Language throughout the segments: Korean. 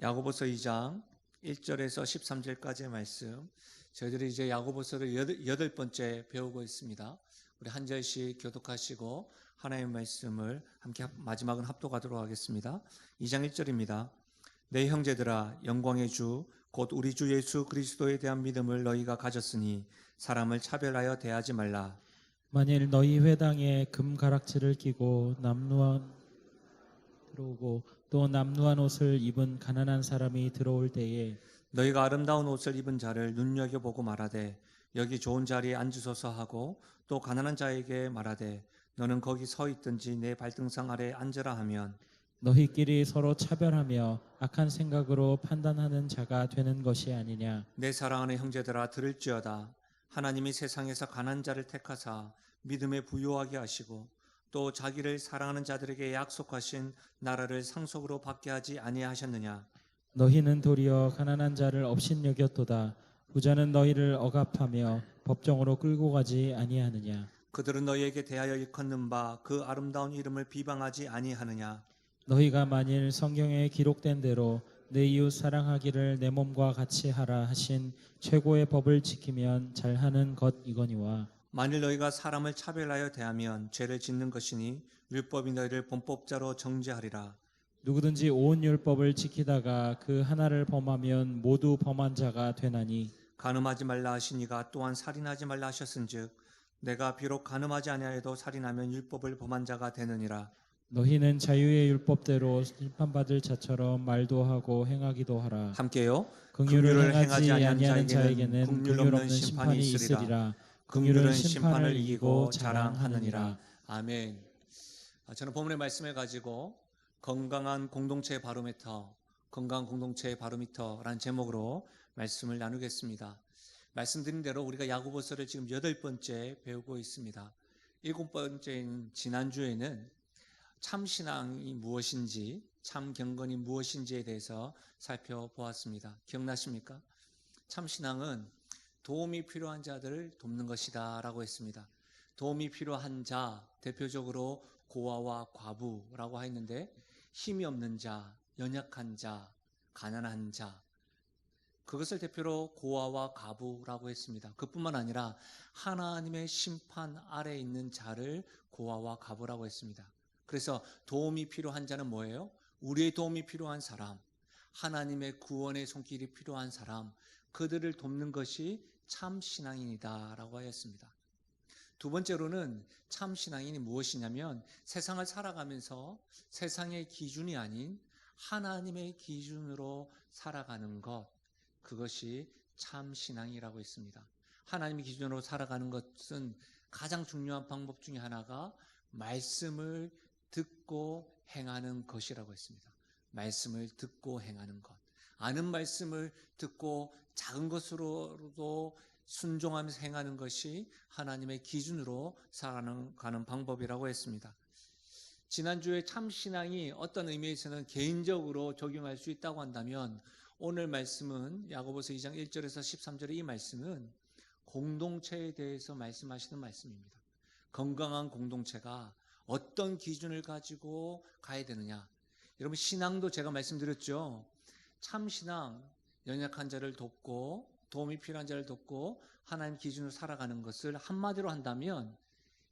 야고보서 2장 1절에서 13절까지의 말씀, 저희들이 이제 야고보서를 여덟 번째 배우고 있습니다. 우리 한 절씩 교독하시고 하나님의 말씀을 함께 마지막은 합독하도록 하겠습니다. 2장 1절입니다. 내 형제들아, 영광의 주 곧 우리 주 예수 그리스도에 대한 믿음을 너희가 가졌으니 사람을 차별하여 대하지 말라. 만일 너희 회당에 금 가락지를 끼고 남루한 들어오고 또 남루한 옷을 입은 가난한 사람이 들어올 때에 너희가 아름다운 옷을 입은 자를 눈여겨보고 말하되 여기 좋은 자리에 앉으소서 하고 또 가난한 자에게 말하되 너는 거기 서 있든지 내 발등상 아래 앉으라 하면 너희끼리 서로 차별하며 악한 생각으로 판단하는 자가 되는 것이 아니냐. 내 사랑하는 형제들아, 들을지어다. 하나님이 세상에서 가난한 자를 택하사 믿음에 부요하게 하시고 또 자기를 사랑하는 자들에게 약속하신 나라를 상속으로 받게 하지 아니하셨느냐. 너희는 도리어 가난한 자를 업신여겼도다. 부자는 너희를 억압하며 법정으로 끌고 가지 아니하느냐. 그들은 너희에게 대하여 일컫는 바 그 아름다운 이름을 비방하지 아니하느냐. 너희가 만일 성경에 기록된 대로 내 이웃 사랑하기를 내 몸과 같이 하라 하신 최고의 법을 지키면 잘하는 것 이거니와. 만일 너희가 사람을 차별하여 대하면 죄를 짓는 것이니 율법이 너희를 범법자로 정죄하리라. 누구든지 온 율법을 지키다가 그 하나를 범하면 모두 범한 자가 되나니. 간음하지 말라 하시니가 또한 살인하지 말라 하셨은즉 내가 비록 간음하지 아니하여도 살인하면 율법을 범한 자가 되느니라. 너희는 자유의 율법대로 심판받을 자처럼 말도 하고 행하기도 하라. 함께요. 긍휼을 행하지 아니하는 자에게는 긍휼 없는 심판이 있으리라. 긍휼은 심판을 이기고 자랑하느니라. 아멘. 저는 본문의 말씀을 가지고 건강한 공동체의 바로미터, 건강한 공동체의 바로미터라는 제목으로 말씀을 나누겠습니다. 말씀드린 대로 우리가 야고보서를 지금 8번째 배우고 있습니다. 7번째인 지난주에는 참신앙이 무엇인지, 참경건이 무엇인지에 대해서 살펴보았습니다. 기억나십니까? 참신앙은 도움이 필요한 자들을 돕는 것이다 라고 했습니다. 도움이 필요한 자, 대표적으로 고아와 과부라고 했는데 힘이 없는 자, 연약한 자, 가난한 자, 그것을 대표로 고아와 과부라고 했습니다. 그뿐만 아니라 하나님의 심판 아래에 있는 자를 고아와 과부라고 했습니다. 그래서 도움이 필요한 자는 뭐예요? 우리의 도움이 필요한 사람, 하나님의 구원의 손길이 필요한 사람, 그들을 돕는 것이 참신앙인이다 라고 하였습니다. 두 번째로는 참신앙인이 무엇이냐면 세상을 살아가면서 세상의 기준이 아닌 하나님의 기준으로 살아가는 것, 그것이 참신앙이라고 했습니다. 하나님의 기준으로 살아가는 것은 가장 중요한 방법 중에 하나가 말씀을 듣고 행하는 것이라고 했습니다. 말씀을 듣고 행하는 것. 아는 말씀을 듣고 작은 것으로도 순종하면서 행하는 것이 하나님의 기준으로 살아가는 방법이라고 했습니다. 지난주에 참신앙이 어떤 의미에서는 개인적으로 적용할 수 있다고 한다면 오늘 말씀은 야고보서 2장 1절에서 13절의 이 말씀은 공동체에 대해서 말씀하시는 말씀입니다. 건강한 공동체가 어떤 기준을 가지고 가야 되느냐. 여러분, 신앙도 제가 말씀드렸죠. 참신앙, 연약한 자를 돕고 도움이 필요한 자를 돕고 하나님 기준으로 살아가는 것을 한마디로 한다면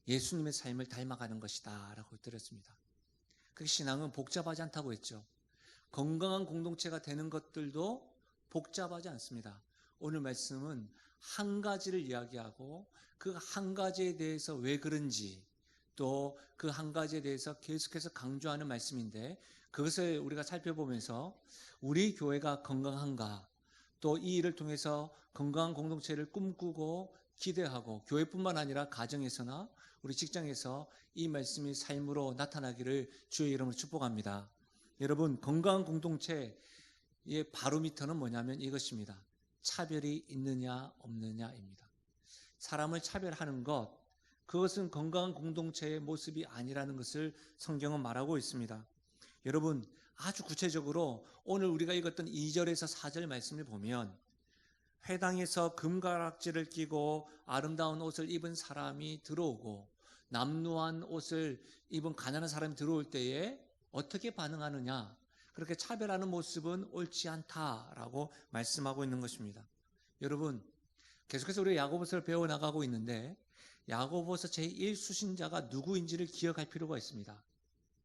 예수님의 삶을 닮아가는 것이다 라고 드렸습니다. 그 신앙은 복잡하지 않다고 했죠. 건강한 공동체가 되는 것들도 복잡하지 않습니다. 오늘 말씀은 한 가지를 이야기하고 그 한 가지에 대해서 왜 그런지 또 그 한 가지에 대해서 계속해서 강조하는 말씀인데 그것을 우리가 살펴보면서 우리 교회가 건강한가, 또 이 일을 통해서 건강한 공동체를 꿈꾸고 기대하고 교회뿐만 아니라 가정에서나 우리 직장에서 이 말씀이 삶으로 나타나기를 주의 이름으로 축복합니다. 여러분, 건강한 공동체의 바로미터는 뭐냐면 이것입니다. 차별이 있느냐 없느냐입니다. 사람을 차별하는 것, 그것은 건강한 공동체의 모습이 아니라는 것을 성경은 말하고 있습니다. 여러분, 아주 구체적으로 오늘 우리가 읽었던 2절에서 4절 말씀을 보면 회당에서 금가락지를 끼고 아름다운 옷을 입은 사람이 들어오고 남루한 옷을 입은 가난한 사람이 들어올 때에 어떻게 반응하느냐? 그렇게 차별하는 모습은 옳지 않다라고 말씀하고 있는 것입니다. 여러분, 계속해서 우리 야고보서를 배워나가고 있는데 야고보서 제1수신자가 누구인지를 기억할 필요가 있습니다.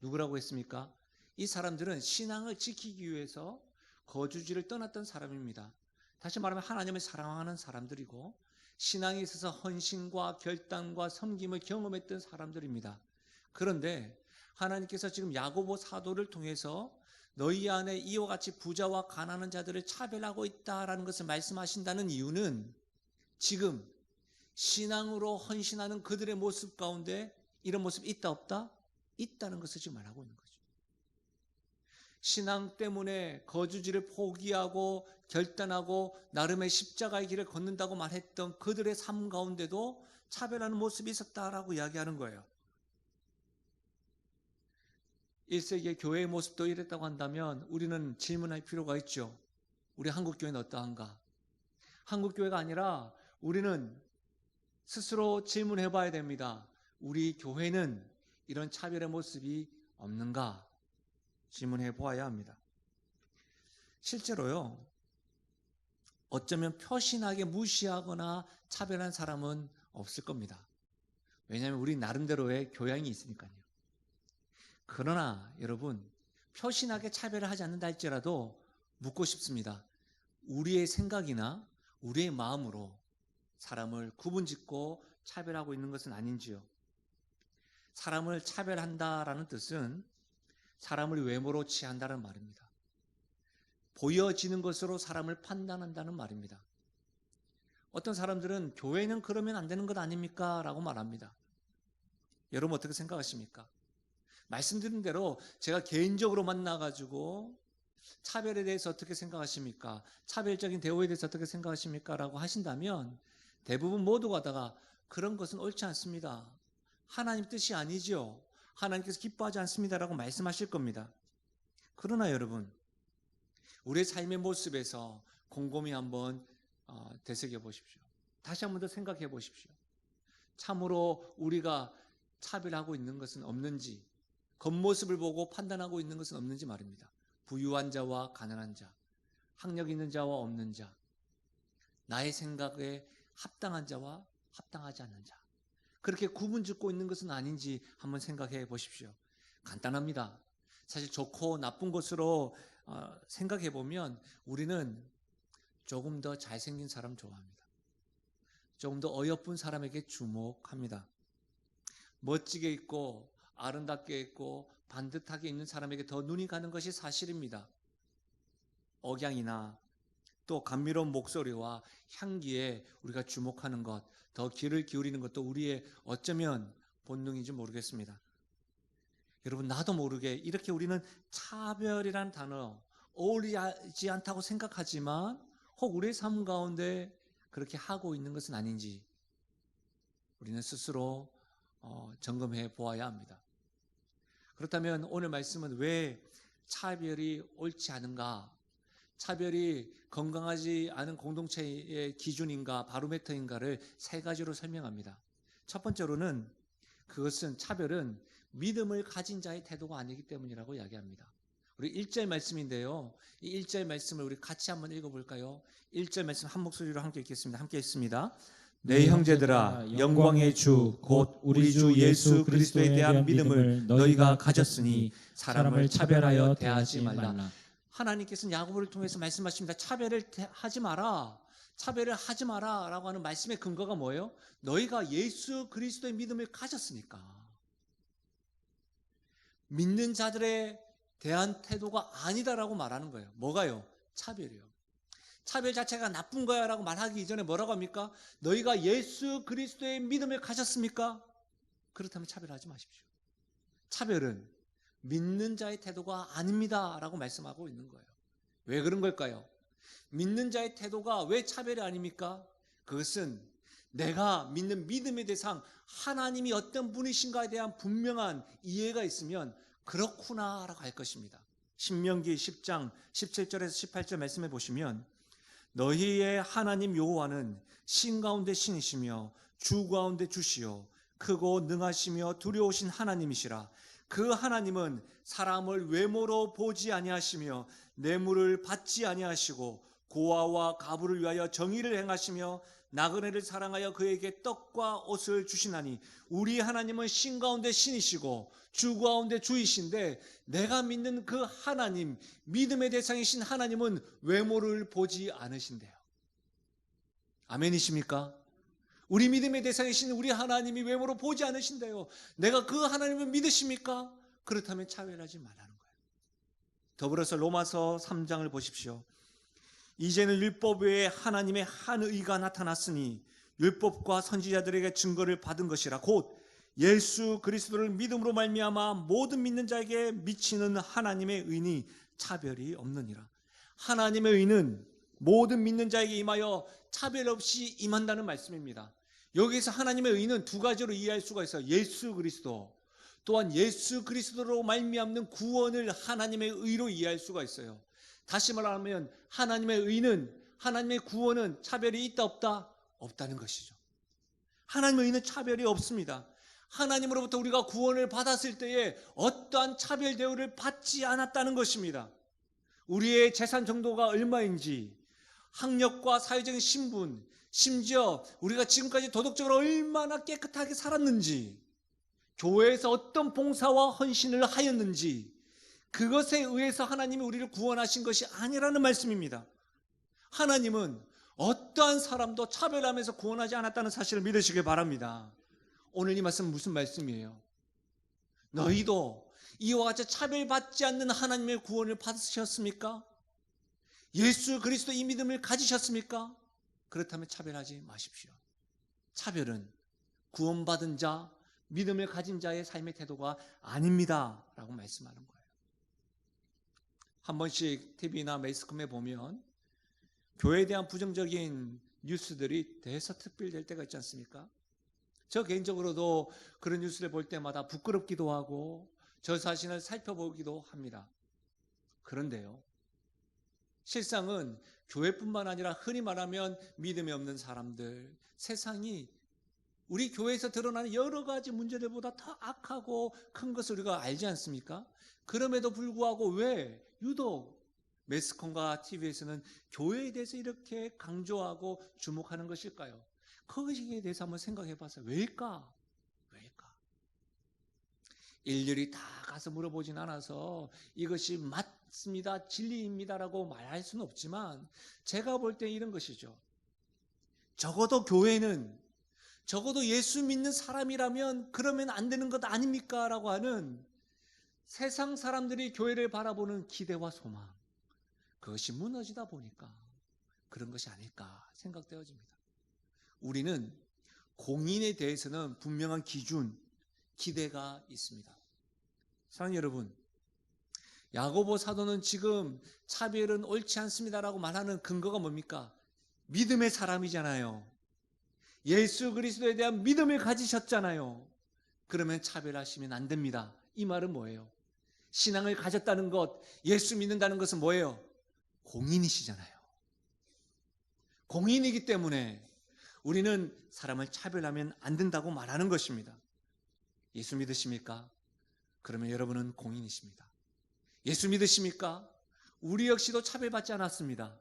누구라고 했습니까? 이 사람들은 신앙을 지키기 위해서 거주지를 떠났던 사람입니다. 다시 말하면 하나님을 사랑하는 사람들이고 신앙에 있어서 헌신과 결단과 섬김을 경험했던 사람들입니다. 그런데 하나님께서 지금 야고보 사도를 통해서 너희 안에 이와 같이 부자와 가난한 자들을 차별하고 있다라는 것을 말씀하신다는 이유는 지금 신앙으로 헌신하는 그들의 모습 가운데 이런 모습이 있다 없다? 있다는 것을 지금 말하고 있는 거죠. 신앙 때문에 거주지를 포기하고 결단하고 나름의 십자가의 길을 걷는다고 말했던 그들의 삶 가운데도 차별하는 모습이 있었다라고 이야기하는 거예요. 1세기의 교회의 모습도 이랬다고 한다면 우리는 질문할 필요가 있죠. 우리 한국교회는 어떠한가? 한국교회가 아니라 우리는 스스로 질문해 봐야 됩니다. 우리 교회는 이런 차별의 모습이 없는가? 질문해 보아야 합니다. 실제로요, 어쩌면 표신하게 무시하거나 차별한 사람은 없을 겁니다. 왜냐하면 우리 나름대로의 교양이 있으니까요. 그러나 여러분, 표신하게 차별을 하지 않는다 할지라도 묻고 싶습니다. 우리의 생각이나 우리의 마음으로 사람을 구분짓고 차별하고 있는 것은 아닌지요? 사람을 차별한다라는 뜻은 사람을 외모로 취한다는 말입니다. 보여지는 것으로 사람을 판단한다는 말입니다. 어떤 사람들은 교회는 그러면 안 되는 것 아닙니까? 라고 말합니다. 여러분 어떻게 생각하십니까? 말씀드린 대로 제가 개인적으로 만나가지고 차별에 대해서 어떻게 생각하십니까? 차별적인 대우에 대해서 어떻게 생각하십니까? 라고 하신다면 대부분 모두가 다가 그런 것은 옳지 않습니다. 하나님 뜻이 아니죠. 하나님께서 기뻐하지 않습니다라고 말씀하실 겁니다. 그러나 여러분, 우리의 삶의 모습에서 곰곰이 한번 되새겨 보십시오. 다시 한번 더 생각해 보십시오. 참으로 우리가 차별하고 있는 것은 없는지, 겉모습을 보고 판단하고 있는 것은 없는지 말입니다. 부유한 자와 가난한 자, 학력 있는 자와 없는 자, 나의 생각에 합당한 자와 합당하지 않는 자, 그렇게 구분짓고 있는 것은 아닌지 한번 생각해 보십시오. 간단합니다. 사실 좋고 나쁜 것으로 생각해 보면 우리는 조금 더 잘생긴 사람 좋아합니다. 조금 더 어여쁜 사람에게 주목합니다. 멋지게 있고 아름답게 있고 반듯하게 있는 사람에게 더 눈이 가는 것이 사실입니다. 억양이나 또 감미로운 목소리와 향기에 우리가 주목하는 것, 더 귀를 기울이는 것도 우리의 어쩌면 본능인지 모르겠습니다. 여러분, 나도 모르게 이렇게 우리는 차별이란 단어 어울리지 않다고 생각하지만 혹 우리의 삶 가운데 그렇게 하고 있는 것은 아닌지 우리는 스스로 점검해 보아야 합니다. 그렇다면 오늘 말씀은 왜 차별이 옳지 않은가? 차별이 건강하지 않은 공동체의 기준인가, 바로메터인가를 세 가지로 설명합니다. 첫 번째로는 그것은 차별은 믿음을 가진 자의 태도가 아니기 때문이라고 이야기합니다. 우리 1절 말씀인데요. 이 1절 말씀을 우리 같이 한번 읽어볼까요? 1절 말씀 한 목소리로 함께 읽겠습니다. 함께 읽습니다. 내 형제들아, 영광의 주 곧 우리 주 예수 그리스도에 대한 믿음을 너희가 가졌으니 사람을 차별하여 대하지 말라. 하나님께서는 야고보를 통해서 말씀하십니다. 차별을 하지 마라. 차별을 하지 마라 라고 하는 말씀의 근거가 뭐예요? 너희가 예수 그리스도의 믿음을 가졌으니까. 믿는 자들에 대한 태도가 아니다라고 말하는 거예요. 뭐가요? 차별이요. 차별 자체가 나쁜 거야 라고 말하기 이전에 뭐라고 합니까? 너희가 예수 그리스도의 믿음을 가졌습니까? 그렇다면 차별하지 마십시오. 차별은 믿는 자의 태도가 아닙니다 라고 말씀하고 있는 거예요. 왜 그런 걸까요? 믿는 자의 태도가 왜 차별이 아닙니까? 그것은 내가 믿는 믿음의 대상 하나님이 어떤 분이신가에 대한 분명한 이해가 있으면 그렇구나 라고 할 것입니다. 신명기 10장 17절에서 18절 말씀해 보시면 너희의 하나님 여호와는 신 가운데 신이시며 주 가운데 주시요 크고 능하시며 두려우신 하나님이시라. 그 하나님은 사람을 외모로 보지 아니하시며 뇌물을 받지 아니하시고 고아와 가부를 위하여 정의를 행하시며 나그네를 사랑하여 그에게 떡과 옷을 주시나니 우리 하나님은 신 가운데 신이시고 주 가운데 주이신데 내가 믿는 그 하나님, 믿음의 대상이신 하나님은 외모를 보지 않으신대요. 아멘이십니까? 우리 믿음의 대상이신 우리 하나님이 외모로 보지 않으신대요. 내가 그 하나님을 믿으십니까? 그렇다면 차별하지 말라는 거예요. 더불어서 로마서 3장을 보십시오. 이제는 율법 외에 하나님의 한 의가 나타났으니 율법과 선지자들에게 증거를 받은 것이라 곧 예수 그리스도를 믿음으로 말미암아 모든 믿는 자에게 미치는 하나님의 의니 차별이 없느니라. 하나님의 의는 모든 믿는 자에게 임하여 차별 없이 임한다는 말씀입니다. 여기서 하나님의 의는 두 가지로 이해할 수가 있어요. 예수 그리스도, 또한 예수 그리스도로 말미암는 구원을 하나님의 의로 이해할 수가 있어요. 다시 말하면 하나님의 의는, 하나님의 구원은 차별이 있다 없다? 없다는 것이죠. 하나님의 의는 차별이 없습니다. 하나님으로부터 우리가 구원을 받았을 때에 어떠한 차별 대우를 받지 않았다는 것입니다. 우리의 재산 정도가 얼마인지, 학력과 사회적인 신분, 심지어 우리가 지금까지 도덕적으로 얼마나 깨끗하게 살았는지, 교회에서 어떤 봉사와 헌신을 하였는지, 그것에 의해서 하나님이 우리를 구원하신 것이 아니라는 말씀입니다. 하나님은 어떠한 사람도 차별하면서 구원하지 않았다는 사실을 믿으시길 바랍니다. 오늘 이 말씀은 무슨 말씀이에요? 너희도 이와 같이 차별받지 않는 하나님의 구원을 받으셨습니까? 예수 그리스도 이 믿음을 가지셨습니까? 그렇다면 차별하지 마십시오. 차별은 구원받은 자, 믿음을 가진 자의 삶의 태도가 아닙니다 라고 말씀하는 거예요. 한 번씩 TV나 매스컴에 보면 교회에 대한 부정적인 뉴스들이 대서특필될 때가 있지 않습니까? 저 개인적으로도 그런 뉴스를 볼 때마다 부끄럽기도 하고 저 자신을 살펴보기도 합니다. 그런데요, 실상은 교회뿐만 아니라 흔히 말하면 믿음이 없는 사람들, 세상이 우리 교회에서 드러나는 여러 가지 문제들보다 더 악하고 큰 것을 우리가 알지 않습니까? 그럼에도 불구하고 왜 유독 매스컴과 TV에서는 교회에 대해서 이렇게 강조하고 주목하는 것일까요? 거기에 대해서 한번 생각해 봤어요. 왜일까? 일일이 다 가서 물어보진 않아서 이것이 맞습니다, 진리입니다라고 말할 수는 없지만 제가 볼 때 이런 것이죠. 적어도 교회는, 적어도 예수 믿는 사람이라면 그러면 안 되는 것 아닙니까? 라고 하는 세상 사람들이 교회를 바라보는 기대와 소망, 그것이 무너지다 보니까 그런 것이 아닐까 생각되어집니다. 우리는 공인에 대해서는 분명한 기준, 기대가 있습니다. 사랑하는 여러분, 야고보 사도는 지금 차별은 옳지 않습니다라고 말하는 근거가 뭡니까? 믿음의 사람이잖아요. 예수 그리스도에 대한 믿음을 가지셨잖아요. 그러면 차별하시면 안 됩니다. 이 말은 뭐예요? 신앙을 가졌다는 것, 예수 믿는다는 것은 뭐예요? 공인이시잖아요. 공인이기 때문에 우리는 사람을 차별하면 안 된다고 말하는 것입니다. 예수 믿으십니까? 그러면 여러분은 공인이십니다. 예수 믿으십니까? 우리 역시도 차별받지 않았습니다.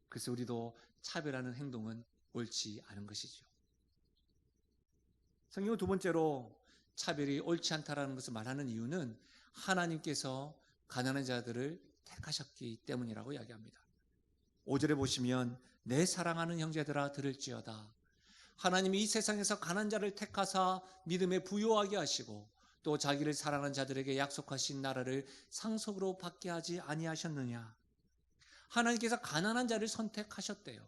그래서 우리도 차별하는 행동은 옳지 않은 것이죠. 성경은 두 번째로 차별이 옳지 않다라는 것을 말하는 이유는 하나님께서 가난한 자들을 택하셨기 때문이라고 이야기합니다. 5절에 보시면 내 사랑하는 형제들아 들을지어다. 하나님이 이 세상에서 가난한 자를 택하사 믿음에 부요하게 하시고 또 자기를 사랑하는 자들에게 약속하신 나라를 상속으로 받게 하지 아니하셨느냐. 하나님께서 가난한 자를 선택하셨대요.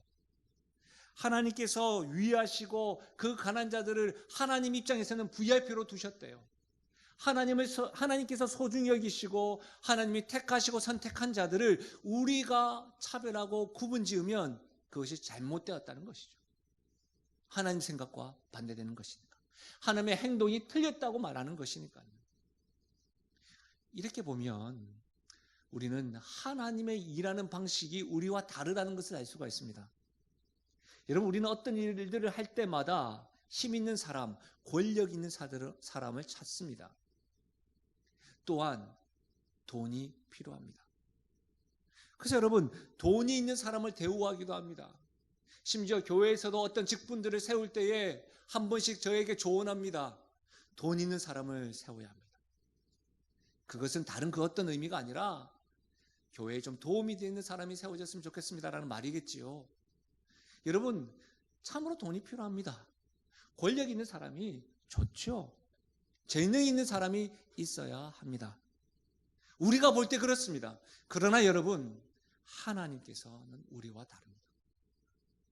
하나님께서 위하시고 그 가난한 자들을 하나님 입장에서는 VIP로 두셨대요. 하나님께서 소중히 여기시고 하나님이 택하시고 선택한 자들을 우리가 차별하고 구분 지으면 그것이 잘못되었다는 것이죠. 하나님 생각과 반대되는 것이니까. 하나님의 행동이 틀렸다고 말하는 것이니까요. 이렇게 보면 우리는 하나님의 일하는 방식이 우리와 다르다는 것을 알 수가 있습니다. 여러분, 우리는 어떤 일들을 할 때마다 힘 있는 사람, 권력 있는 사람을 찾습니다. 또한 돈이 필요합니다. 그래서 여러분, 돈이 있는 사람을 대우하기도 합니다. 심지어 교회에서도 어떤 직분들을 세울 때에 한 번씩 저에게 조언합니다. 돈 있는 사람을 세워야 합니다. 그것은 다른 그 어떤 의미가 아니라 교회에 좀 도움이 되는 사람이 세워졌으면 좋겠습니다라는 말이겠지요. 여러분, 참으로 돈이 필요합니다. 권력 있는 사람이 좋죠. 재능 있는 사람이 있어야 합니다. 우리가 볼 때 그렇습니다. 그러나 여러분, 하나님께서는 우리와 다릅니다.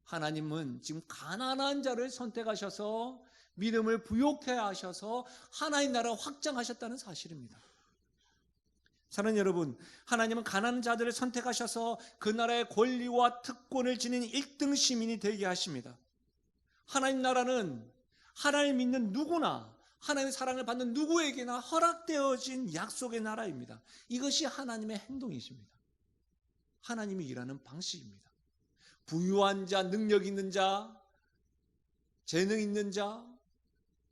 하나님은 지금 가난한 자를 선택하셔서 믿음을 부욕해 하셔서 하나님 나라를 확장하셨다는 사실입니다. 사랑하는 여러분, 하나님은 가난한 자들을 선택하셔서 그 나라의 권리와 특권을 지닌 1등 시민이 되게 하십니다. 하나님 나라는 하나님 믿는 누구나, 하나님의 사랑을 받는 누구에게나 허락되어진 약속의 나라입니다. 이것이 하나님의 행동이십니다. 하나님이 일하는 방식입니다. 부유한 자, 능력 있는 자, 재능 있는 자,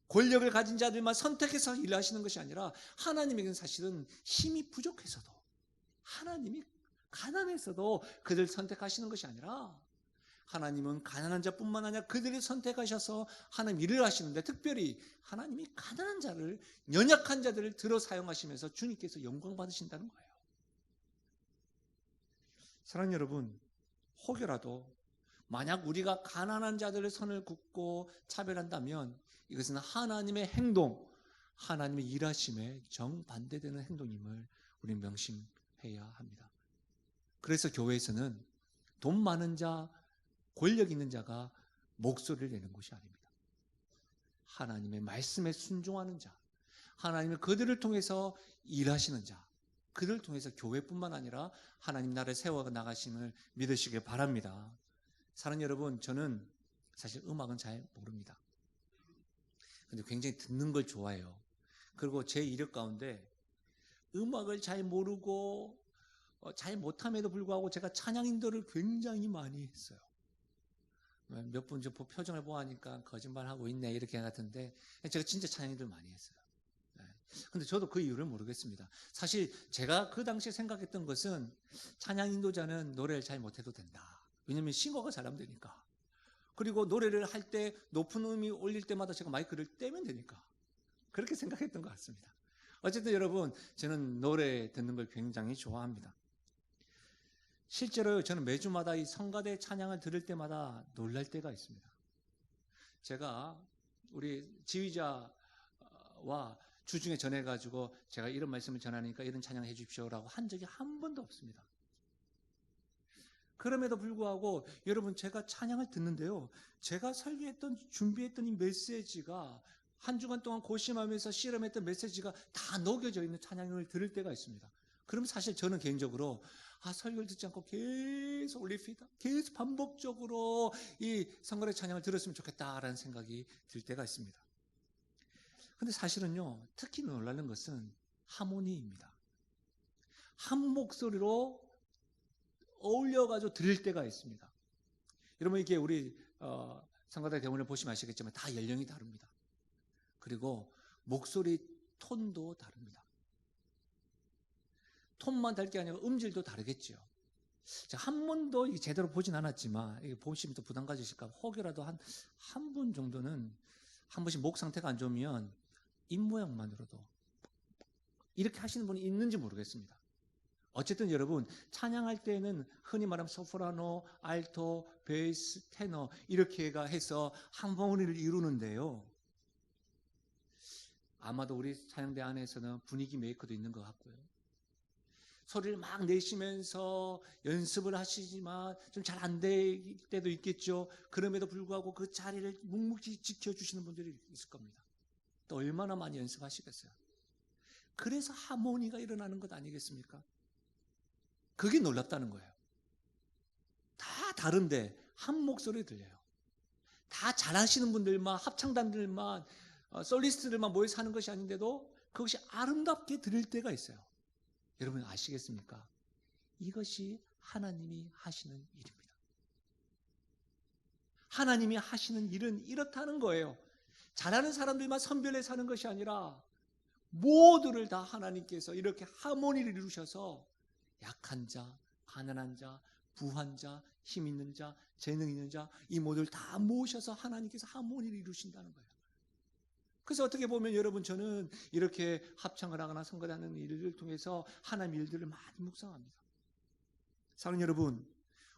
권력을 가진 자들만 선택해서 일하시는 것이 아니라 하나님에게는 사실은 힘이 부족해서도, 하나님이 가난해서도 그들을 선택하시는 것이 아니라 하나님은 가난한 자뿐만 아니라 그들을 선택하셔서 하나님 일을 하시는데, 특별히 하나님이 가난한 자를, 연약한 자들을 들어 사용하시면서 주님께서 영광 받으신다는 거예요. 사랑하는 여러분, 혹여라도 만약 우리가 가난한 자들의 선을 긋고 차별한다면 이것은 하나님의 행동, 하나님의 일하심에 정반대되는 행동임을 우리 명심해야 합니다. 그래서 교회에서는 돈 많은 자, 권력 있는 자가 목소리를 내는 것이 아닙니다. 하나님의 말씀에 순종하는 자, 하나님의 그들을 통해서 일하시는 자, 그들을 통해서 교회뿐만 아니라 하나님 나라를 세워 나가심을 믿으시길 바랍니다. 사랑하는 여러분, 저는 사실 음악은 잘 모릅니다. 근데 굉장히 듣는 걸 좋아해요. 그리고 제 이력 가운데 음악을 잘 모르고 잘 못함에도 불구하고 제가 찬양 인도를 굉장히 많이 했어요. 몇 분 좀 표정을 보아하니까 거짓말하고 있네 이렇게 같은데 제가 진짜 찬양 인도를 많이 했어요. 근데 저도 그 이유를 모르겠습니다. 사실 제가 그 당시에 생각했던 것은 찬양 인도자는 노래를 잘 못해도 된다. 왜냐면 싱어가 잘하면 되니까. 그리고 노래를 할 때 높은 음이 올릴 때마다 제가 마이크를 떼면 되니까. 그렇게 생각했던 것 같습니다. 어쨌든 여러분, 저는 노래 듣는 걸 굉장히 좋아합니다. 실제로 저는 매주마다 이 성가대 찬양을 들을 때마다 놀랄 때가 있습니다. 제가 우리 지휘자와 주중에 전해가지고 제가 이런 말씀을 전하니까 이런 찬양 해주십시오라고 한 적이 한 번도 없습니다. 그럼에도 불구하고 여러분, 제가 찬양을 듣는데요, 제가 설교했던, 준비했던 이 메시지가 한 주간 동안 고심하면서 씨름했던 메시지가 다 녹여져 있는 찬양을 들을 때가 있습니다. 그럼 사실 저는 개인적으로 설교를 듣지 않고 계속 리피트, 계속 반복적으로 이 성가대 찬양을 들었으면 좋겠다라는 생각이 들 때가 있습니다. 근데 사실은요, 특히 놀라는 것은 하모니입니다. 한 목소리로 어울려가지고 들을 때가 있습니다. 여러분, 이게 우리 성가대 대원을 보시면 아시겠지만 다 연령이 다릅니다. 그리고 목소리 톤도 다릅니다. 톤만 다를 게 아니라 음질도 다르겠죠. 한 번도 제대로 보진 않았지만 이게 보시면 또 부담 가지실까 봐 혹여라도 한 분 정도는 한 번씩 목 상태가 안 좋으면 입모양만으로도 이렇게 하시는 분이 있는지 모르겠습니다. 어쨌든 여러분, 찬양할 때는 흔히 말하면 소프라노, 알토, 베이스, 테너 이렇게가 해서 한 덩어리를 이루는데요, 아마도 우리 찬양대 안에서는 분위기 메이커도 있는 것 같고요, 소리를 막 내시면서 연습을 하시지만 좀 잘 안 될 때도 있겠죠. 그럼에도 불구하고 그 자리를 묵묵히 지켜주시는 분들이 있을 겁니다. 또 얼마나 많이 연습하시겠어요. 그래서 하모니가 일어나는 것 아니겠습니까? 그게 놀랍다는 거예요. 다 다른데 한 목소리 들려요. 다 잘하시는 분들만, 합창단들만, 솔리스트들만 모여서 하는 것이 아닌데도 그것이 아름답게 들릴 때가 있어요. 여러분 아시겠습니까? 이것이 하나님이 하시는 일입니다. 하나님이 하시는 일은 이렇다는 거예요. 잘하는 사람들만 선별해서 하는 것이 아니라 모두를 다 하나님께서 이렇게 하모니를 이루셔서 약한 자, 가난한 자, 부한 자, 힘 있는 자, 재능 있는 자, 이 모두를 다 모으셔서 하나님께서 하모니를 이루신다는 거예요. 그래서 어떻게 보면 여러분, 저는 이렇게 합창을 하거나 선거하는 일을 통해서 하나님 일들을 많이 묵상합니다. 사랑하는 여러분,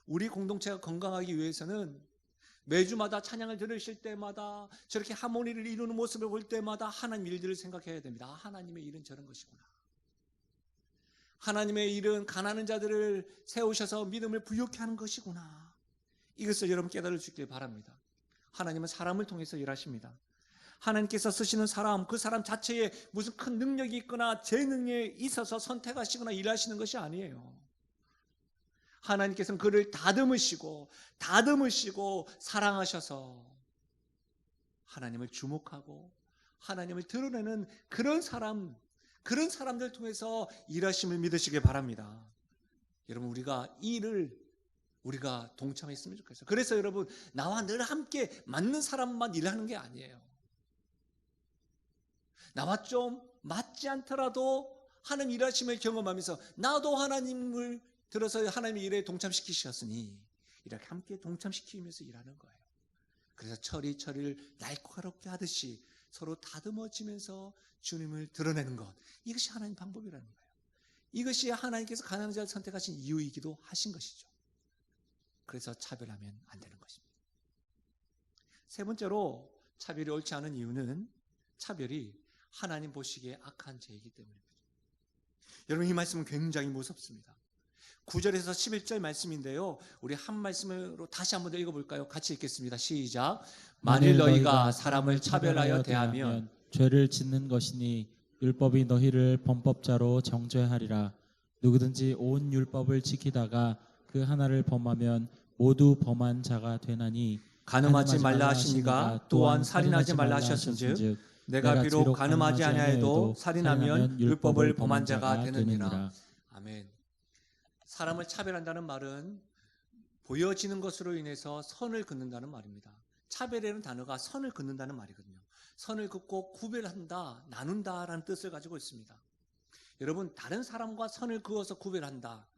우리 공동체가 건강하기 위해서는 매주마다 찬양을 들으실 때마다 저렇게 하모니를 이루는 모습을 볼 때마다 하나님 일들을 생각해야 됩니다. 하나님의 일은 저런 것이구나. 하나님의 일은 가난한 자들을 세우셔서 믿음을 부유케 하는 것이구나. 이것을 여러분 깨달을 수 있길 바랍니다. 하나님은 사람을 통해서 일하십니다. 하나님께서 쓰시는 사람, 그 사람 자체에 무슨 큰 능력이 있거나 재능에 있어서 선택하시거나 일하시는 것이 아니에요. 하나님께서는 그를 다듬으시고 사랑하셔서 하나님을 주목하고 하나님을 드러내는 그런 사람들 통해서 일하심을 믿으시길 바랍니다. 여러분, 우리가 이 일을 우리가 동참했으면 좋겠어요. 그래서 여러분, 나와 늘 함께 맞는 사람만 일하는 게 아니에요. 나와 좀 맞지 않더라도 하나님 일하심을 경험하면서 나도 하나님을 들어서 하나님의 일에 동참시키셨으니 이렇게 함께 동참시키면서 일하는 거예요. 그래서 철이를 날카롭게 하듯이 서로 다듬어지면서 주님을 드러내는 것, 이것이 하나님 방법이라는 거예요. 이것이 하나님께서 가난한 자를 선택하신 이유이기도 하신 것이죠. 그래서 차별하면 안 되는 것입니다. 세 번째로 차별이 옳지 않은 이유는 차별이 하나님 보시기에 악한 죄이기 때문입니다. 여러분, 이 말씀은 굉장히 무섭습니다. 9절에서 11절 말씀인데요, 우리 한 말씀으로 다시 한번 더 읽어볼까요? 같이 읽겠습니다. 시작. 만일 너희가 사람을 차별하여 대하면 죄를 짓는 것이니 율법이 너희를 범법자로 정죄하리라. 누구든지 온 율법을 지키다가 그 하나를 범하면 모두 범한 자가 되나니 간음하지 말라 하시니가 또한 살인하지 말라 하셨은즉 내가 비록 간음하지 아니하여도 살인하면 율법을 범한 자가 되느니라. 아멘. 사람을 차별한다는 말은 보여지는 것으로 인해서 선을 긋는다는 말입니다. 차별이라는 단어가 선을 긋는다는 말이거든요. 선을 긋고 구별한다, 나눈다라는 뜻을 가지고 있습니다. 여러분, 다른 사람과 선을 그어서 구별한다.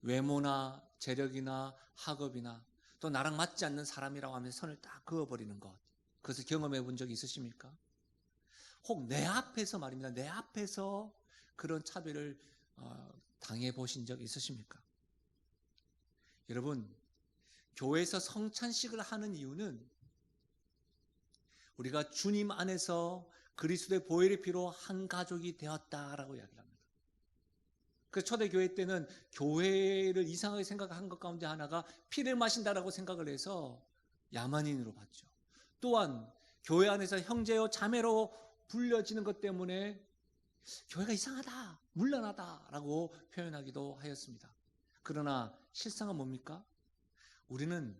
외모나 재력이나 학업이나 또 나랑 맞지 않는 사람이라고 하면서 선을 딱 그어버리는 것, 그것을 경험해 본 적이 있으십니까? 혹 내 앞에서 말입니다. 내 앞에서 그런 차별을 당해 보신 적 있으십니까? 여러분, 교회에서 성찬식을 하는 이유는 우리가 주님 안에서 그리스도의 보혈의 피로 한 가족이 되었다라고 이야기를 합니다. 그 초대교회 때는 교회를 이상하게 생각한 것 가운데 하나가 피를 마신다라고 생각을 해서 야만인으로 봤죠. 또한 교회 안에서 형제요 자매로 불려지는 것 때문에 교회가 이상하다, 문란하다라고 표현하기도 하였습니다. 그러나 실상은 뭡니까? 우리는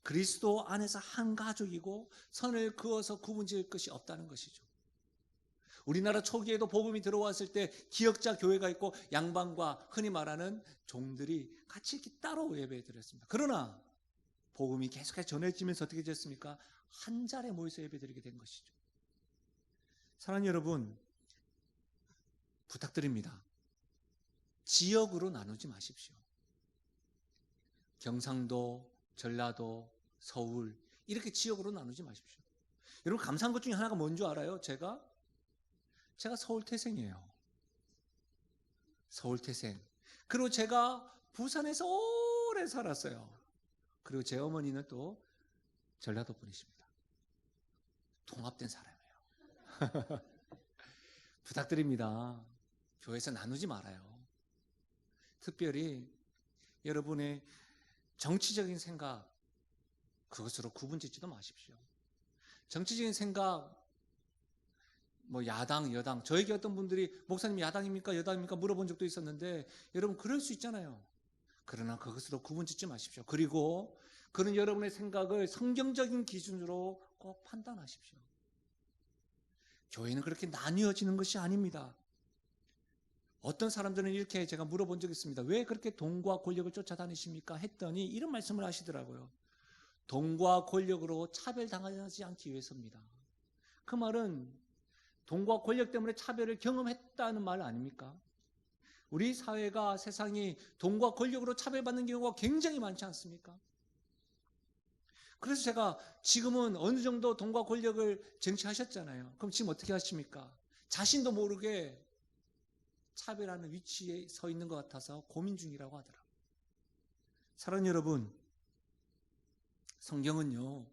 그리스도 안에서 한 가족이고 선을 그어서 구분지을 것이 없다는 것이죠. 우리나라 초기에도 복음이 들어왔을 때 기역자 교회가 있고 양반과 흔히 말하는 종들이 같이 이렇게 따로 예배에 드렸습니다. 그러나 복음이 계속해서 전해지면서 어떻게 됐습니까? 한 자리에 모여서 예배드리게 된 것이죠. 사랑하는 여러분, 부탁드립니다. 지역으로 나누지 마십시오. 경상도, 전라도, 서울 이렇게 지역으로 나누지 마십시오. 여러분, 감사한 것 중에 하나가 뭔지 알아요? 제가 서울 태생이에요. 서울 태생. 그리고 제가 부산에서 오래 살았어요. 그리고 제 어머니는 또 전라도 분이십니다. 통합된 사람이에요. 부탁드립니다. 교회에서 나누지 말아요. 특별히 여러분의 정치적인 생각, 그것으로 구분짓지도 마십시오. 정치적인 생각, 야당, 여당, 저에게 어떤 분들이 목사님 야당입니까? 여당입니까? 물어본 적도 있었는데, 여러분 그럴 수 있잖아요. 그러나 그것으로 구분짓지 마십시오. 그리고 그런 여러분의 생각을 성경적인 기준으로 꼭 판단하십시오. 교회는 그렇게 나뉘어지는 것이 아닙니다. 어떤 사람들은 이렇게 제가 물어본 적이 있습니다. 왜 그렇게 돈과 권력을 쫓아다니십니까? 했더니 이런 말씀을 하시더라고요. 돈과 권력으로 차별당하지 않기 위해서입니다. 그 말은 돈과 권력 때문에 차별을 경험했다는 말 아닙니까? 우리 사회가 세상이 돈과 권력으로 차별받는 경우가 굉장히 많지 않습니까? 그래서 제가 지금은 어느 정도 돈과 권력을 쟁취하셨잖아요. 그럼 지금 어떻게 하십니까? 자신도 모르게 차별하는 위치에 서 있는 것 같아서 고민 중이라고 하더라고요. 사랑하는 여러분, 성경은요,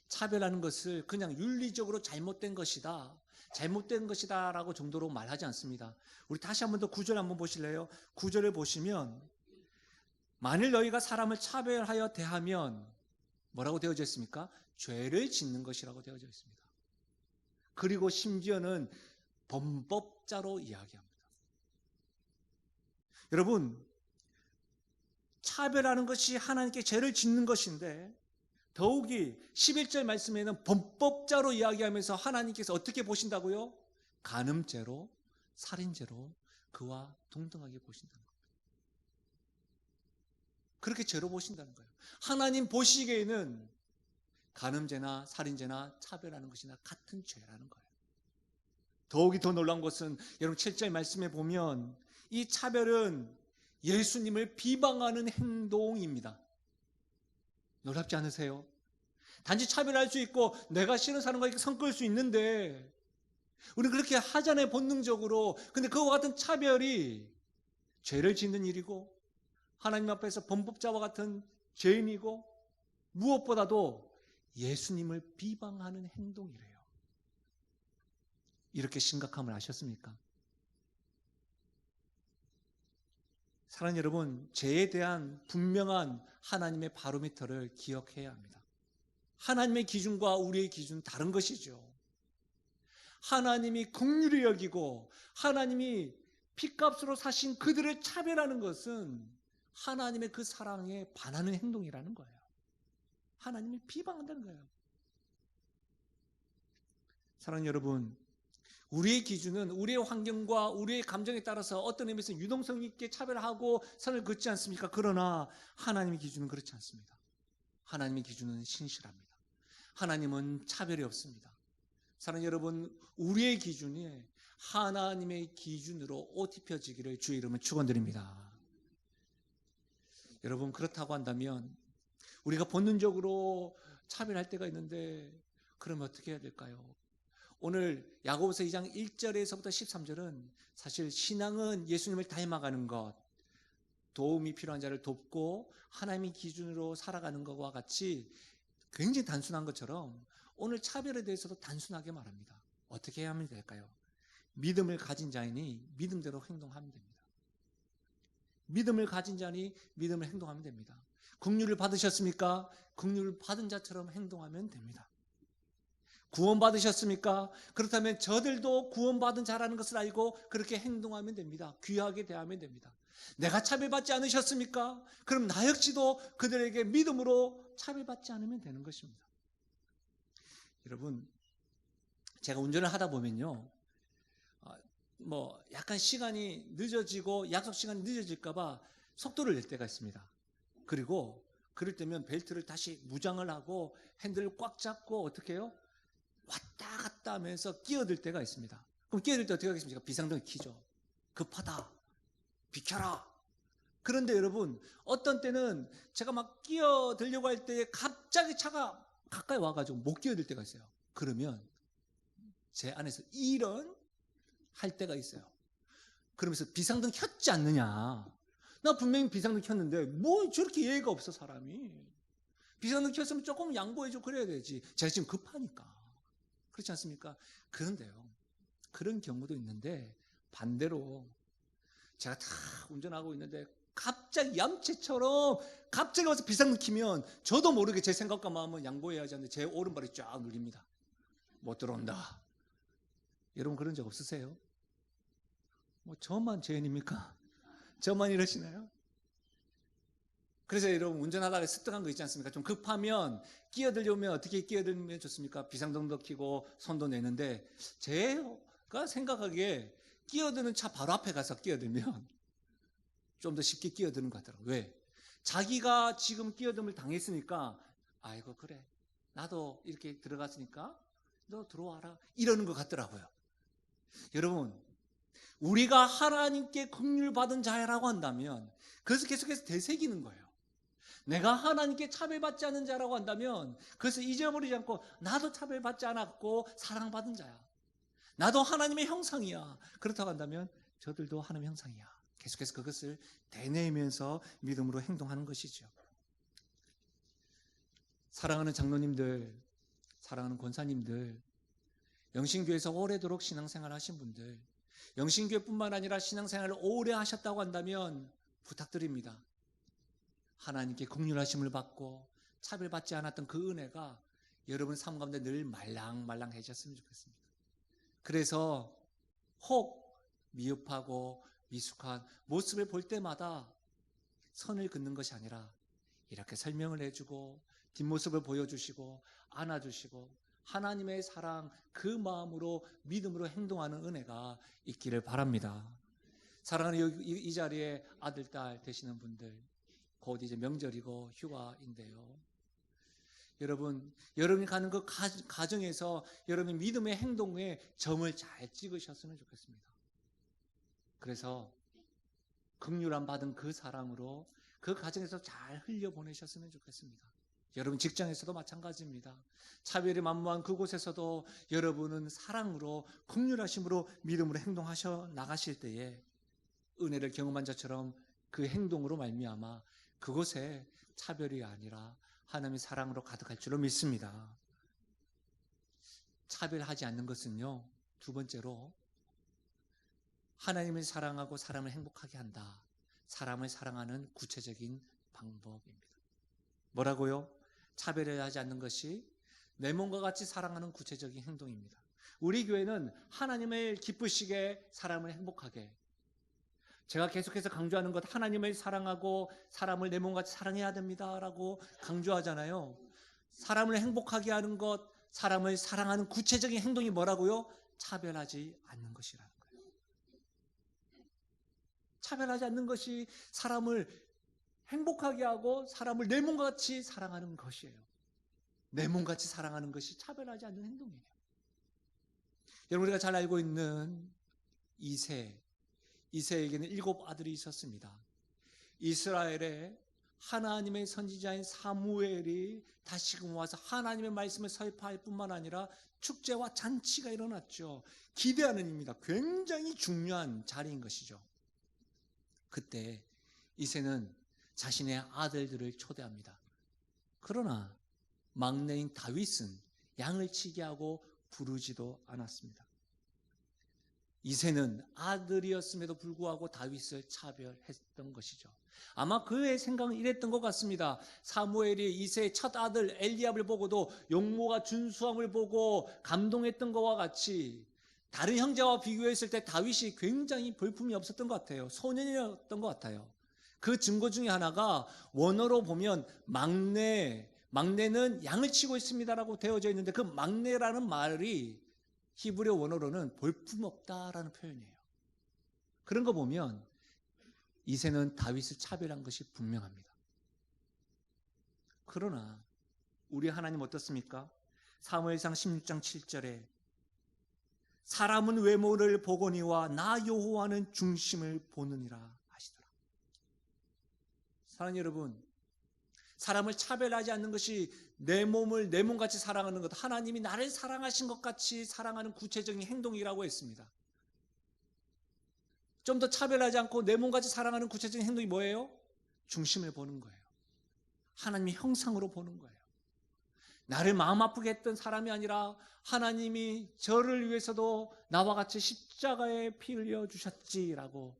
차별하는 것을 그냥 윤리적으로 잘못된 것이다, 잘못된 것이다 라고 정도로 말하지 않습니다. 우리 다시 한번 더 9절 한번 보실래요? 9절을 보시면 만일 너희가 사람을 차별하여 대하면 뭐라고 되어져 있습니까? 죄를 짓는 것이라고 되어져 있습니다. 그리고 심지어는 범법자로 이야기합니다. 여러분, 차별하는 것이 하나님께 죄를 짓는 것인데 더욱이 11절 말씀에는 범법자로 이야기하면서 하나님께서 어떻게 보신다고요? 간음죄로, 살인죄로 그와 동등하게 보신다는 겁니다. 그렇게 죄로 보신다는 거예요. 하나님 보시기에는 간음죄나 살인죄나 차별하는 것이나 같은 죄라는 거예요. 더욱이 더 놀라운 것은 여러분 7절 말씀에 보면 이 차별은 예수님을 비방하는 행동입니다. 놀랍지 않으세요? 단지 차별할 수 있고 내가 싫은 사람과 이렇게 선 끌 수 있는데 우리는 그렇게 하잖아요, 본능적으로. 근데 그와 같은 차별이 죄를 짓는 일이고 하나님 앞에서 범법자와 같은 죄인이고 무엇보다도 예수님을 비방하는 행동이래요. 이렇게 심각함을 아셨습니까? 사랑하는 여러분, 죄에 대한 분명한 하나님의 바로미터를 기억해야 합니다. 하나님의 기준과 우리의 기준은 다른 것이죠. 하나님이 긍휼히 여기고 하나님이 피값으로 사신 그들을 차별하는 것은 하나님의 그 사랑에 반하는 행동이라는 거예요. 하나님을 비방한다는 거예요. 사랑하는 여러분, 우리의 기준은 우리의 환경과 우리의 감정에 따라서 어떤 의미에서 유동성 있게 차별하고 선을 긋지 않습니까? 그러나 하나님의 기준은 그렇지 않습니다. 하나님의 기준은 신실합니다. 하나님은 차별이 없습니다. 사랑하는 여러분, 우리의 기준이 하나님의 기준으로 옷 입혀지기를 주의 이름으로 축원드립니다. 여러분, 그렇다고 한다면 우리가 본능적으로 차별할 때가 있는데 그러면 어떻게 해야 될까요? 오늘 야고보서 2장 1절에서부터 13절은 사실 신앙은 예수님을 닮아가는 것, 도움이 필요한 자를 돕고 하나님의 기준으로 살아가는 것과 같이 굉장히 단순한 것처럼 오늘 차별에 대해서도 단순하게 말합니다. 어떻게 하면 될까요? 믿음을 가진 자이니 믿음대로 행동하면 됩니다. 믿음을 가진 자니 믿음을 행동하면 됩니다. 긍휼을 받으셨습니까? 긍휼을 받은 자처럼 행동하면 됩니다. 구원받으셨습니까? 그렇다면 저들도 구원받은 자라는 것을 알고 그렇게 행동하면 됩니다. 귀하게 대하면 됩니다. 내가 차별받지 않으셨습니까? 그럼 나 역시도 그들에게 믿음으로 차별받지 않으면 되는 것입니다. 여러분, 제가 운전을 하다 보면요, 약간 시간이 늦어지고 약속 시간이 늦어질까봐 속도를 낼 때가 있습니다. 그리고 그럴 때면 벨트를 다시 무장을 하고 핸들을 꽉 잡고 어떻게 해요? 왔다 갔다 하면서 끼어들 때가 있습니다. 그럼 끼어들 때 어떻게 하겠습니까? 비상등을 켜죠. 급하다. 비켜라. 그런데 여러분, 어떤 때는 제가 막 끼어들려고 할 때 갑자기 차가 가까이 와가지고 못 끼어들 때가 있어요. 그러면 제 안에서 이런 할 때가 있어요. 그러면서 비상등 켰지 않느냐. 나 분명히 비상등 켰는데 뭐 저렇게 예의가 없어 사람이. 비상등 켰으면 조금 양보해줘 그래야 되지. 제가 지금 급하니까. 그렇지 않습니까? 그런데요, 그런 경우도 있는데 반대로 제가 다 운전하고 있는데 갑자기 얌체처럼 갑자기 와서 비상등 켜면 저도 모르게 제 생각과 마음은 양보해야 하지 않는데 제 오른발이 쫙 눌립니다. 못 들어온다. 여러분 그런 적 없으세요? 뭐 저만 죄인입니까? 저만 이러시나요? 그래서 여러분 운전하다가 습득한 거 있지 않습니까? 좀 급하면 끼어들려면 어떻게 끼어들면 좋습니까? 비상등도 켜고 손도 내는데 제가 생각하기에 끼어드는 차 바로 앞에 가서 끼어들면 좀 더 쉽게 끼어드는 것 같더라고요. 왜? 자기가 지금 끼어듦을 당했으니까 아이고 그래 나도 이렇게 들어갔으니까 너 들어와라 이러는 것 같더라고요. 여러분, 우리가 하나님께 긍휼 받은 자라고 한다면 그것을 계속해서 되새기는 거예요. 내가 하나님께 차별받지 않은 자라고 한다면 그것을 잊어버리지 않고 나도 차별받지 않았고 사랑받은 자야. 나도 하나님의 형상이야. 그렇다고 한다면 저들도 하나님의 형상이야. 계속해서 그것을 되뇌면서 믿음으로 행동하는 것이죠. 사랑하는 장로님들, 사랑하는 권사님들, 영신교회에서 오래도록 신앙생활 하신 분들, 영신교회뿐만 아니라 신앙생활을 오래 하셨다고 한다면 부탁드립니다. 하나님께 긍휼하심을 받고 차별받지 않았던 그 은혜가 여러분 삶 가운데 늘 말랑말랑해졌으면 좋겠습니다. 그래서 혹 미흡하고 미숙한 모습을 볼 때마다 선을 긋는 것이 아니라 이렇게 설명을 해주고 뒷모습을 보여주시고 안아주시고 하나님의 사랑 그 마음으로 믿음으로 행동하는 은혜가 있기를 바랍니다. 사랑하는 이 자리에 아들, 딸 되시는 분들, 곧 이제 명절이고 휴가인데요. 여러분이 가는 그 가정에서 여러분 믿음의 행동에 점을 잘 찍으셨으면 좋겠습니다. 그래서 긍휼함 받은 그 사랑으로 그 가정에서 잘 흘려보내셨으면 좋겠습니다. 여러분 직장에서도 마찬가지입니다. 차별이 만무한 그곳에서도 여러분은 사랑으로 긍휼하심으로 믿음으로 행동하셔 나가실 때에 은혜를 경험한 자처럼 그 행동으로 말미암아 그곳에 차별이 아니라 하나님의 사랑으로 가득할 줄로 믿습니다. 차별하지 않는 것은요, 두 번째로 하나님을 사랑하고 사람을 행복하게 한다. 사람을 사랑하는 구체적인 방법입니다. 뭐라고요? 차별하지 않는 것이 내 몸과 같이 사랑하는 구체적인 행동입니다. 우리 교회는 하나님을 기쁘시게 사람을 행복하게, 제가 계속해서 강조하는 것, 하나님을 사랑하고 사람을 내 몸같이 사랑해야 됩니다라고 강조하잖아요. 사람을 행복하게 하는 것, 사람을 사랑하는 구체적인 행동이 뭐라고요? 차별하지 않는 것이라는 거예요. 차별하지 않는 것이 사람을 행복하게 하고 사람을 내 몸같이 사랑하는 것이에요. 내 몸같이 사랑하는 것이 차별하지 않는 행동이에요. 여러분, 우리가 잘 알고 있는 이새에게는 7 아들이 있었습니다. 이스라엘에 하나님의 선지자인 사무엘이 다시금 와서 하나님의 말씀을 설파할 뿐만 아니라 축제와 잔치가 일어났죠. 기대하는 일입니다. 굉장히 중요한 자리인 것이죠. 그때 이새는 자신의 아들들을 초대합니다. 그러나 막내인 다윗은 양을 치게 하고 부르지도 않았습니다. 이새는 아들이었음에도 불구하고 다윗을 차별했던 것이죠. 아마 그의 생각은 이랬던 것 같습니다. 사무엘이 이새의 첫 아들 엘리압을 보고도 용모가 준수함을 보고 감동했던 것과 같이 다른 형제와 비교했을 때 다윗이 굉장히 볼품이 없었던 것 같아요. 소년이었던 것 같아요. 그 증거 중에 하나가 원어로 보면 막내는 양을 치고 있습니다라고 되어져 있는데 그 막내라는 말이 히브리어 원어로는 볼품없다라는 표현이에요. 그런 거 보면 이새는 다윗을 차별한 것이 분명합니다. 그러나 우리 하나님 어떻습니까? 사무엘상 16장 7절에 사람은 외모를 보거니와 나 여호와는 중심을 보느니라 하시더라. 사랑하는 여러분, 사람을 차별하지 않는 것이 내 몸을 내 몸같이 사랑하는 것, 하나님이 나를 사랑하신 것 같이 사랑하는 구체적인 행동이라고 했습니다. 좀 더 차별하지 않고 내 몸같이 사랑하는 구체적인 행동이 뭐예요? 중심을 보는 거예요. 하나님의 형상으로 보는 거예요. 나를 마음 아프게 했던 사람이 아니라 하나님이 저를 위해서도 나와 같이 십자가에 피 흘려 주셨지라고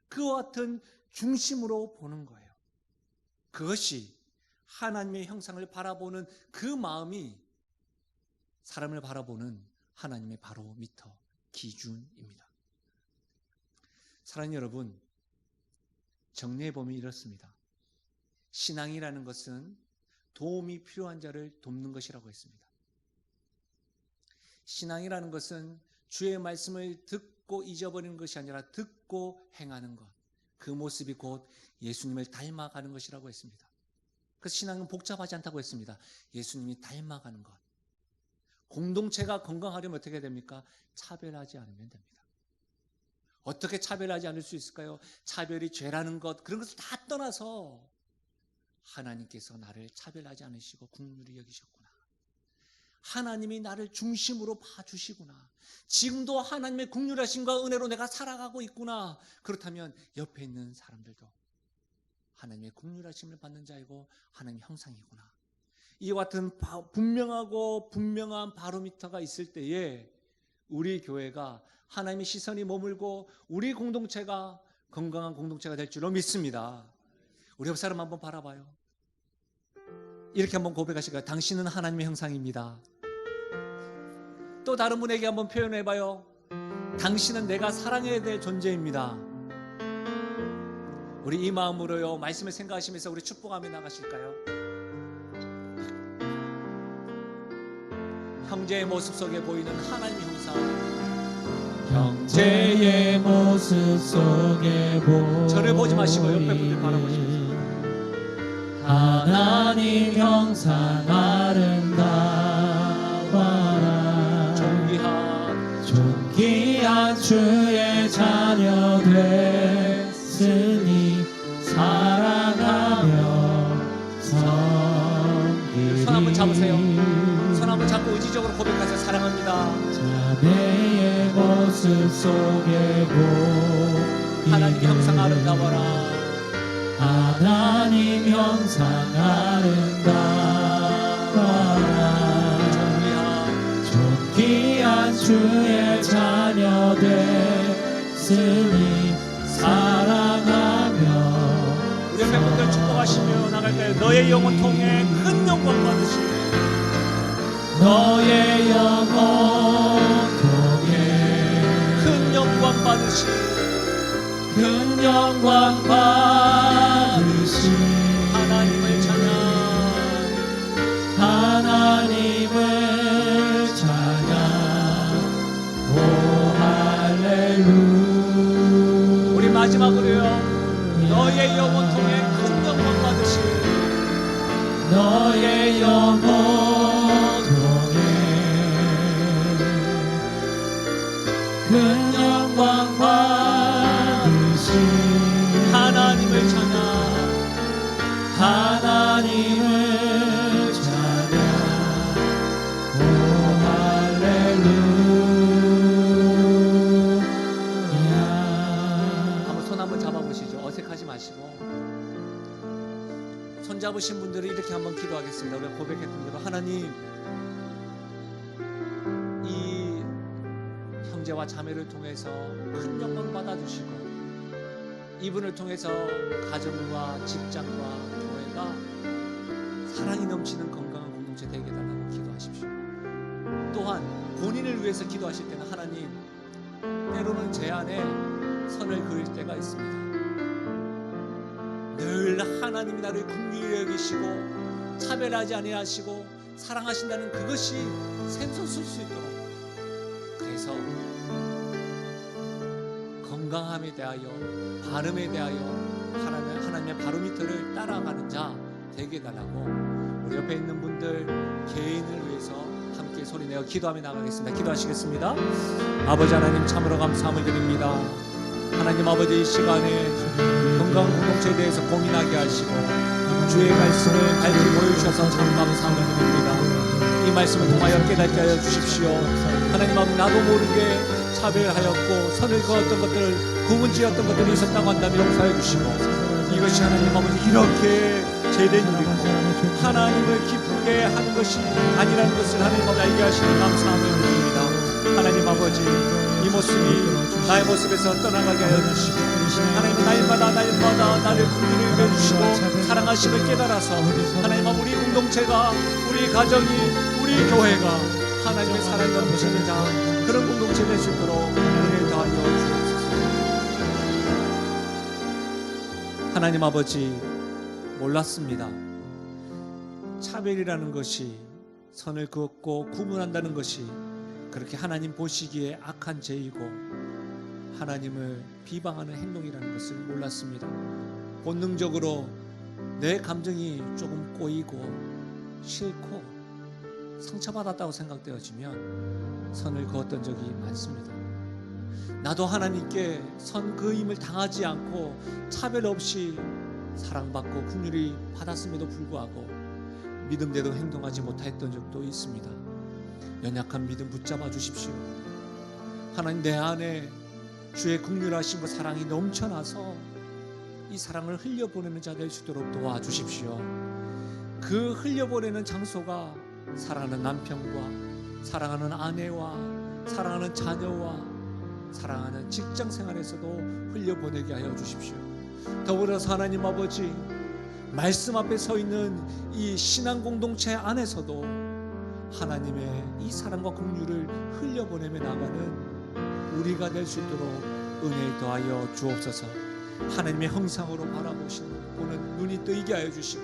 그와 같은 중심으로 보는 거예요. 그것이 하나님의 형상을 바라보는 그 마음이 사람을 바라보는 하나님의 바로미터, 기준입니다. 사랑하는 여러분, 정리해보면 이렇습니다. 신앙이라는 것은 도움이 필요한 자를 돕는 것이라고 했습니다. 신앙이라는 것은 주의 말씀을 듣고 잊어버리는 것이 아니라 듣고 행하는 것, 그 모습이 곧 예수님을 닮아가는 것이라고 했습니다. 그래서 신앙은 복잡하지 않다고 했습니다. 예수님이 닮아가는 것. 공동체가 건강하려면 어떻게 됩니까? 차별하지 않으면 됩니다. 어떻게 차별하지 않을 수 있을까요? 차별이 죄라는 것, 그런 것을 다 떠나서 하나님께서 나를 차별하지 않으시고 긍휼히 여기셨구나. 하나님이 나를 중심으로 봐주시구나. 지금도 하나님의 긍휼하심과 은혜로 내가 살아가고 있구나. 그렇다면 옆에 있는 사람들도 하나님의 긍휼하심을 받는 자이고 하나님의 형상이구나. 이와 같은 분명하고 분명한 바로미터가 있을 때에 우리 교회가 하나님의 시선이 머물고 우리 공동체가 건강한 공동체가 될 줄로 믿습니다. 우리 옆 사람 한번 바라봐요. 이렇게 한번 고백하실까요? 당신은 하나님의 형상입니다. 또 다른 분에게 한번 표현해봐요. 당신은 내가 사랑해야 될 존재입니다. 우리 이 마음으로요, 말씀을 생각하시면서 우리 축복하며 나가실까요? 형제의 모습 속에 보이는 하나님의 형상, 형제의 모습 속에 보이는 저를 보지 마시고 옆에 분들 바라보시면서 하나님 형상 아름다워라. 존귀한 주의 자녀 됐으니 사랑하며 섬기리. 손 한번 잡으세요. 손 한번 잡고 의지적으로 고백하세요. 사랑합니다. 자매의 모습 속에 보이는 하나님의 형상 아름다워라. 하나님 형상 아름다워라. 존귀한 주의 자녀 됐으니 사랑하며. 우리 옆에 분들 축복하시며 나갈까요? 너의 영혼 통해 큰 영광 받으시. 너의 영혼 통해 큰 영광 받으시. 큰 영광 받으시. 하나님을 찬양. 하나님을 찬양. 오 할렐루야. 우리 마지막으로요, 너의 영혼 통해 큰 영광 받으시. 너의 영혼 통해 큰 영광 받으시. 하나님을 찬양. 하나님을 찬양. 오 할렐루야. 한번 손 한번 잡아보시죠. 어색하지 마시고. 손 잡으신 분들은 이렇게 한번 기도하겠습니다. 우리가 고백했던 대로 하나님, 이 형제와 자매를 통해서 큰 영광 받아주시고 이분을 통해서 가정과 직장과 교회가 사랑이 넘치는 건강한 공동체 되게 해달라고 기도하십시오. 또한 본인을 위해서 기도하실 때는 하나님, 때로는 제 안에 선을 그을 때가 있습니다. 늘 하나님이 나를 긍휼히 여기시고 차별하지 아니하시고 사랑하신다는 그것이 샘솟을 수 있도록, 그래서 건강함에 대하여 바름에 대하여 하나님의 바로미터를 따라가는 자 되게 해달라고 우리 옆에 있는 분들 개인을 위해서 함께 소리내어 기도하며 나가겠습니다. 기도하시겠습니다. 아버지 하나님, 참으로 감사함을 드립니다. 하나님 아버지, 이 시간에 건강 공동체에 대해서 고민하게 하시고 주의 말씀을 밝히 보여주셔서 참 감사함을 드립니다. 이 말씀을 통하여 깨닫게 하여 주십시오. 하나님 아버지, 나도 모르게 차별하였고 선을 그었던 것들, 구분지었던 것들이 있었다고 한다면 용서해 주시고, 이것이 하나님 아버지 이렇게 죄된 일이고 하나님을 기쁘게 하는 것이 아니라는 것을 하나님 아버지 알게 하시는 감사함을 드립니다. 하나님 아버지, 이 모습이 나의 모습에서 떠나가게 하여 주시고 하나님 날마다 나를 긍휼히 여겨주시고 사랑하심을 깨달아서 하나님 아버지, 우리 공동체가, 우리 가정이, 우리 교회가 하나님의 사랑이 넘치는 자, 그런 공동체 될 수 있도록 은혜 더하여 주옵소서. 하나님 아버지, 몰랐습니다. 차별이라는 것이, 선을 그었고 구분한다는 것이 그렇게 하나님 보시기에 악한 죄이고 하나님을 비방하는 행동이라는 것을 몰랐습니다. 본능적으로 내 감정이 조금 꼬이고 싫고 상처받았다고 생각되어지면 선을 그었던 적이 많습니다. 나도 하나님께 선 그임을 당하지 않고 차별 없이 사랑받고 긍휼히 받았음에도 불구하고 믿음대로 행동하지 못했던 적도 있습니다. 연약한 믿음 붙잡아 주십시오. 하나님, 내 안에 주의 긍휼하심과 사랑이 넘쳐나서 이 사랑을 흘려보내는 자 될 수 있도록 도와주십시오. 그 흘려보내는 장소가 사랑하는 남편과 사랑하는 아내와 사랑하는 자녀와 사랑하는 직장 생활에서도 흘려보내게 하여 주십시오. 더불어서 하나님 아버지, 말씀 앞에 서 있는 이 신앙 공동체 안에서도 하나님의 이 사랑과 긍휼을 흘려보내며 나가는 우리가 될 수 있도록 은혜 더하여 주옵소서. 하나님의 형상으로 보는 눈이 뜨이게 하여 주시고,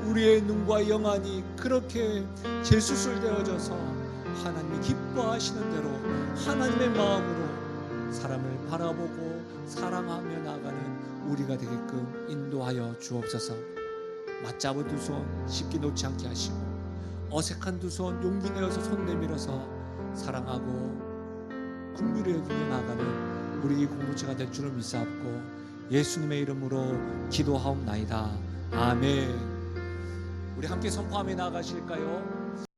우리의 눈과 영안이 그렇게 재수술되어져서 하나님이 기뻐하시는 대로 하나님의 마음으로 사람을 바라보고 사랑하며 나가는 우리가 되게끔 인도하여 주옵소서. 맞잡은 두 손 쉽게 놓지 않게 하시고, 어색한 두 손 용기 내어서 손 내밀어서 사랑하고 긍휼히 여기며 나가는 우리 공동체가 될 줄을 믿사옵고 예수님의 이름으로 기도하옵나이다. 아멘. 우리 함께 선포하며 나가실까요?